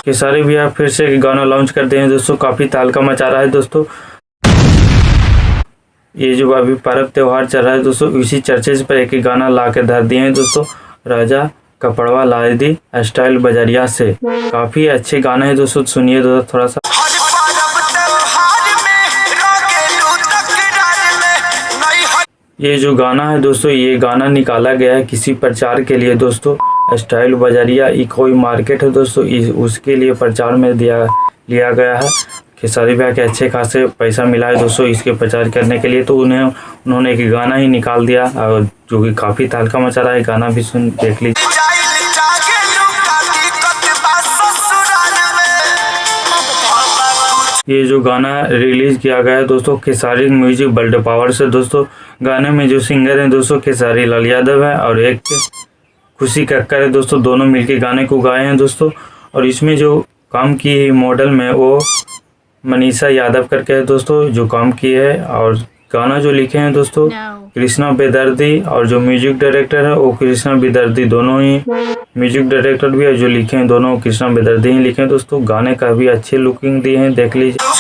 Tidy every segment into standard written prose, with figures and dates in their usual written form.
खेसारी भैया फिर से गाना लॉन्च कर दिए हैं दोस्तों, काफ़ी तहलका मचा रहा है दोस्तों। ये जो अभी पर्व त्यौहार चल रहा है दोस्तों, इसी चर्चे पर एक गाना ला के धर दिए हैं दोस्तों, राजा कपड़वा ला दी स्टाइल बजरिया से। काफ़ी अच्छे गाने हैं दोस्तों, सुनिए दोस्तों थोड़ा सा। ये जो गाना है दोस्तों, ये गाना निकाला गया है किसी प्रचार के लिए दोस्तों। स्टाइल बजरिया ये कोई मार्केट है दोस्तों, उसके लिए प्रचार में लिया गया है। खेसारी भैया के अच्छे खासे पैसा मिला है दोस्तों इसके प्रचार करने के लिए, तो उन्होंने एक गाना ही निकाल दिया और जो कि काफ़ी तहलका मचा रहा है। गाना भी सुन देख लीजिए। ये जो गाना रिलीज किया गया है दोस्तों खेसारी म्यूजिक वर्ल्ड पावर से दोस्तों। गाने में जो सिंगर हैं दोस्तों खेसारी लाल यादव है और एक खुशी कक्कर है दोस्तों, दोनों मिलके गाने को गाए हैं दोस्तों। और इसमें जो काम की है मॉडल में वो मनीषा यादव करके है दोस्तों जो काम की है। और गाना जो लिखे हैं दोस्तों कृष्णा बेदर्दी और जो म्यूजिक डायरेक्टर है वो कृष्णा बेदर्दी, दोनों ही म्यूजिक डायरेक्टर भी है जो लिखे हैं दोनों कृष्णा बेदर्दी ही लिखे हैं दोस्तों। गाने का भी अच्छे लुकिंग दिए हैं, देख लीजिए।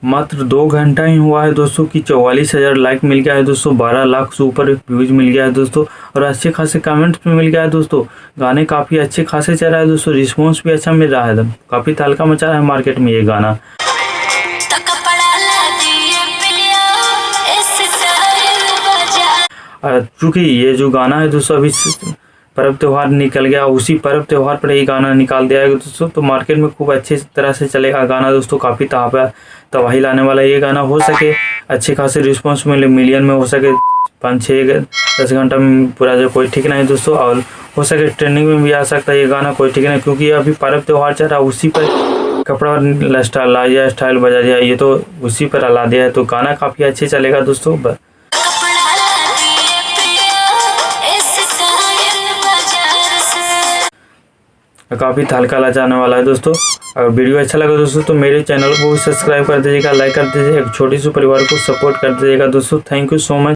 मात्र 2 घंटा ही हुआ है दोस्तों कि 44,000 लाइक मिल गया है दोस्तों, 12 लाख से ऊपर व्यूज मिल गया है दोस्तों और अच्छे खासे कमेंट्स भी मिल गया है दोस्तों। गाने काफ़ी अच्छे खासे चल रहा है दोस्तों, रिस्पॉन्स भी अच्छा मिल रहा है, काफ़ी तहलका मचा रहा है मार्केट में ये गाना। चूँकि ये जो गाना है दोस्तों अभी पर्व त्यौहार निकल गया, उसी पर्व त्यौहार पर ये गाना निकाल दिया है दोस्तों, तो मार्केट में खूब अच्छे तरह से चलेगा गाना दोस्तों। काफ़ी तबाही लाने वाला ये गाना, हो सके अच्छे खासे रिस्पॉन्स मिले, मिलियन में हो सके 5, 6, 10 घंटा में पूरा जो कोई ठीक नहीं दोस्तों। और हो सके ट्रेंडिंग में भी आ सकता है ये गाना, कोई ठीक नहीं, क्योंकि अभी पर्व त्यौहार चल रहा है, उसी पर कपड़ा स्टाइल बजा दिया, ये तो उसी पर ला दिया है, तो गाना काफ़ी अच्छे चलेगा दोस्तों। काफ़ी तहलका मचाने वाला है दोस्तों। अगर वीडियो अच्छा लगा दोस्तों तो मेरे चैनल को सब्सक्राइब कर दीजिएगा, लाइक कर दीजिएगा, एक छोटी सी परिवार को सपोर्ट कर दीजिएगा दोस्तों। Thank you so much.